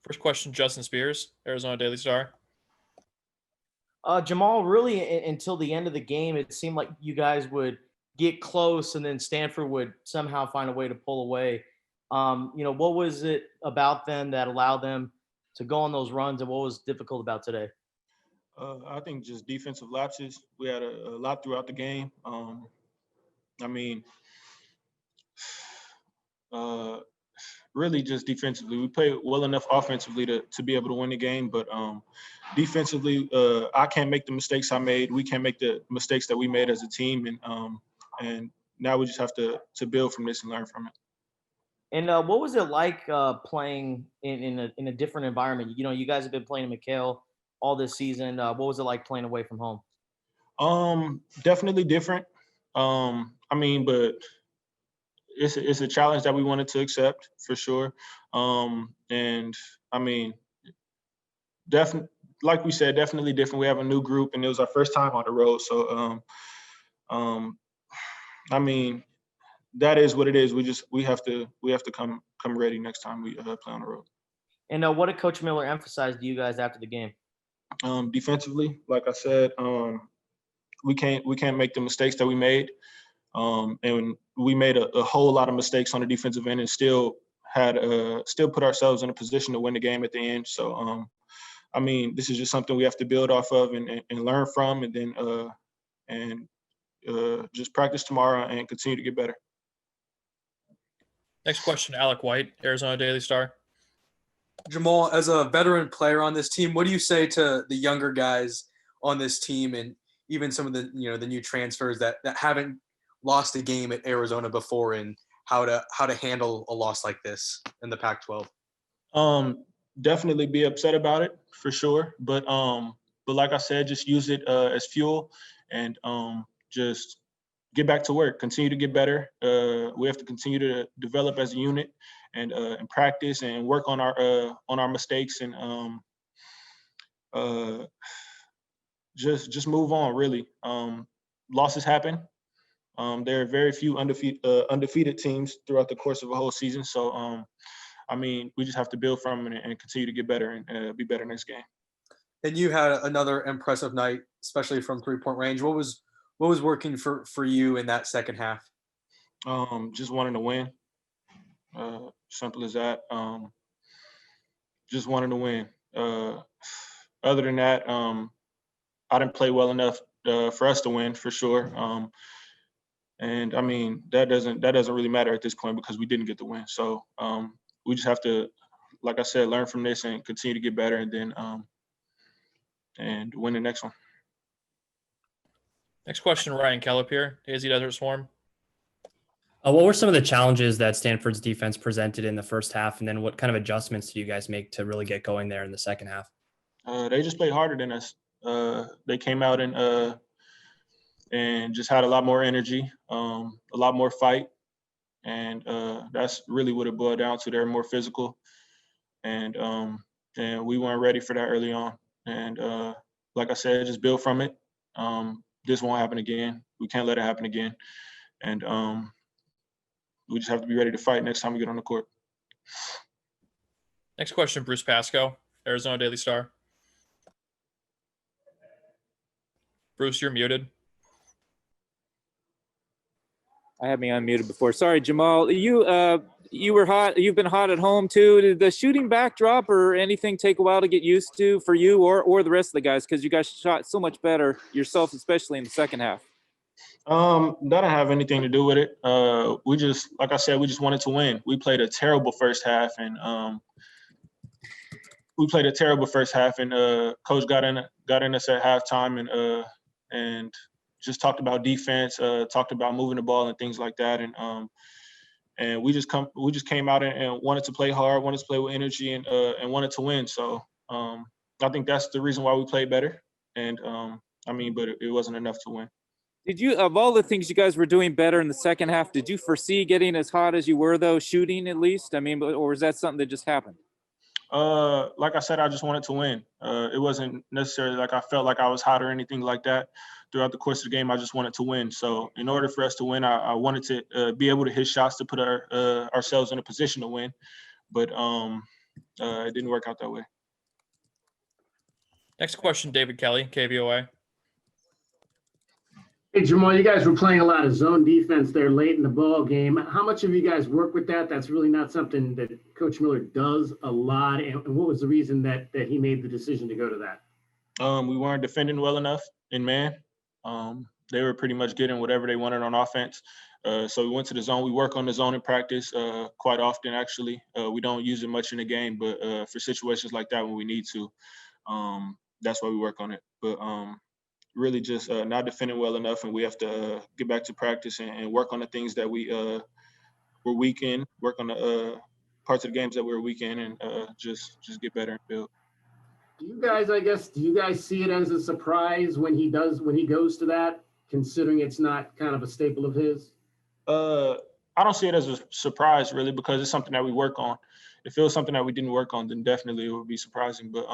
First question, Justin Spears, Arizona Daily Star. Jemarl, really, until the end of the game, it seemed like you guys would get close, and then Stanford would somehow find a way to pull away. What was it about them that allowed them to go on those runs, and what was difficult about today? I think just defensive lapses. We had a lot throughout the game. I mean, really just defensively. We played well enough offensively to be able to win the game, but defensively, I can't make the mistakes I made. We can't make the mistakes that we made as a team, and now we just have to build from this and learn from it. And what was it like playing in a different environment? You guys have been playing in McHale all this season. What was it like playing away from home? Definitely different. But it's a challenge that we wanted to accept for sure. And I mean, definitely, like we said, definitely different. We have a new group, and it was our first time on the road. So, I mean, that is what it is. We have to come ready next time we play on the road. And what did Coach Miller emphasize to you guys after the game? Defensively, like I said, we can't make the mistakes that we made. And we made a whole lot of mistakes on the defensive end and still put ourselves in a position to win the game at the end. So, this is just something we have to build off of and learn from, and then just practice tomorrow and continue to get better. Next question, Alec White, Arizona Daily Star. Jemarl, as a veteran player on this team, what do you say to the younger guys on this team, and even some of the new transfers that haven't lost a game at Arizona before, and how to handle a loss like this in the Pac-12? Definitely be upset about it for sure, but like I said, just use it as fuel and just get back to work, continue to get better. We have to continue to develop as a unit and practice and work on our mistakes and just move on. Really, losses happen. There are very few undefeated teams throughout the course of a whole season. So, we just have to build from it and continue to get better and be better next game. And you had another impressive night, especially from three-point range. What was working for you in that second half? Just wanting to win. Simple as that. Just wanting to win. Other than that, I didn't play well enough for us to win for sure. And that doesn't really matter at this point because we didn't get the win. So we just have to, like I said, learn from this and continue to get better, and then and win the next one. Next question, Ryan Kellip here, AZ Desert Swarm. What were some of the challenges that Stanford's defense presented in the first half, and then what kind of adjustments did you guys make to really get going there in the second half? They just played harder than us. They came out and just had a lot more energy, a lot more fight, and that's really what it boiled down to. They're more physical, and we weren't ready for that early on. And like I said, just build from it. This won't happen again. We can't let it happen again. And we just have to be ready to fight next time we get on the court. Next question, Bruce Pascoe, Arizona Daily Star. Bruce, you're muted. I had me unmuted before. Sorry, Jemarl. You were hot. You've been hot at home too. Did the shooting backdrop or anything take a while to get used to for you or the rest of the guys? Because you guys shot so much better yourself, especially in the second half. That didn't have anything to do with it. We just, like I said, we just wanted to win. We played a terrible first half, and Coach got in us at halftime and just talked about defense, talked about moving the ball and things like that, and we just came out and wanted to play hard, wanted to play with energy, and wanted to win. So I think that's the reason why we played better. And but it wasn't enough to win. Did you, of all the things you guys were doing better in the second half, did you foresee getting as hot as you were, though, shooting at least? Or was that something that just happened? Like I said, I just wanted to win. It wasn't necessarily like I felt like I was hot or anything like that. Throughout the course of the game, I just wanted to win. So in order for us to win, I wanted to be able to hit shots to put ourselves in a position to win. But it didn't work out that way. Next question, David Kelly, KVOA. Hey, Jemarl, you guys were playing a lot of zone defense there late in the ball game. How much have you guys worked with that? That's really not something that Coach Miller does a lot. And what was the reason that he made the decision to go to that? We weren't defending well enough in man. They were pretty much getting whatever they wanted on offense. So we went to the zone. We work on the zone in practice quite often, actually. We don't use it much in the game, but for situations like that when we need to, that's why we work on it. But really just not defending well enough, and we have to get back to practice and work on the things that we were weak in, work on the parts of the games that we were weak in, and just get better and build. Do you guys see it as a surprise when he goes to that, considering it's not kind of a staple of his? I don't see it as a surprise really, because it's something that we work on. If it was something that we didn't work on, then definitely it would be surprising. But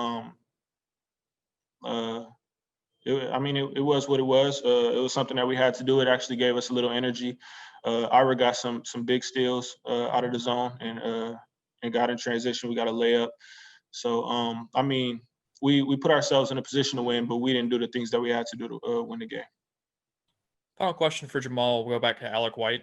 it was what it was. It was something that we had to do. It actually gave us a little energy. Ira got some big steals out of the zone and got in transition. We got a layup. So we put ourselves in a position to win, but we didn't do the things that we had to do to win the game. Final question for Jemarl. We'll go back to Alec White.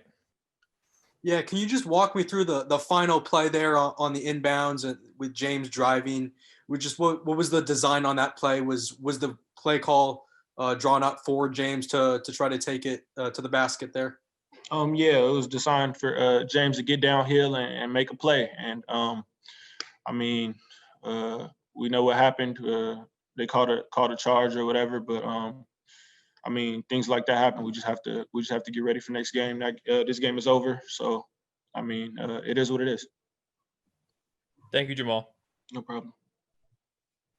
Yeah, can you just walk me through the final play there on the inbounds and with James driving? What was the design on that play? Was the play call drawn up for James to try to take it to the basket there? Yeah, it was designed for James to get downhill and make a play. And we know what happened. They called a charge or whatever, but things like that happen. We just have to get ready for next game. This game is over, so it is what it is. Thank you, Jemarl. No problem.